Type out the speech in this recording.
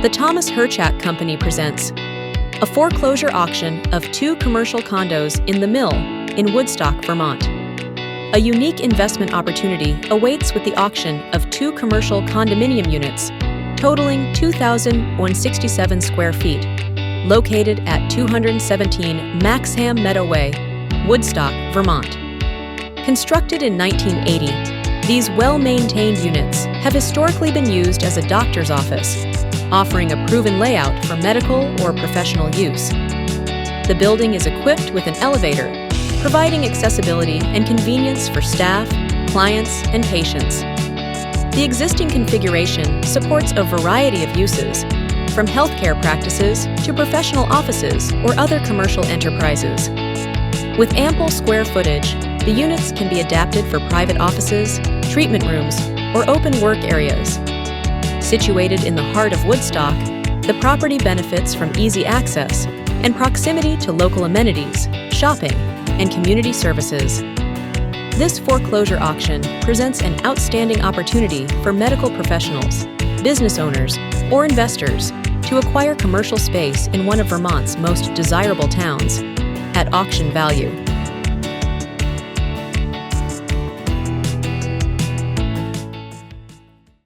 The Thomas Herchak Company presents a foreclosure auction of 2 commercial condos in The Mill in Woodstock, Vermont. A unique investment opportunity awaits with the auction of 2 commercial condominium units totaling 2,167 square feet, located at 217 Maxham Meadow Way, Woodstock, Vermont. Constructed in 1980, these well-maintained units have historically been used as a doctor's office, offering a proven layout for medical or professional use. The building is equipped with an elevator, providing accessibility and convenience for staff, clients, and patients. The existing configuration supports a variety of uses, from healthcare practices to professional offices or other commercial enterprises. With ample square footage, the units can be adapted for private offices, treatment rooms, or open work areas. Situated in the heart of Woodstock, the property benefits from easy access and proximity to local amenities, shopping, and community services. This foreclosure auction presents an outstanding opportunity for medical professionals, business owners, or investors to acquire commercial space in one of Vermont's most desirable towns at auction value.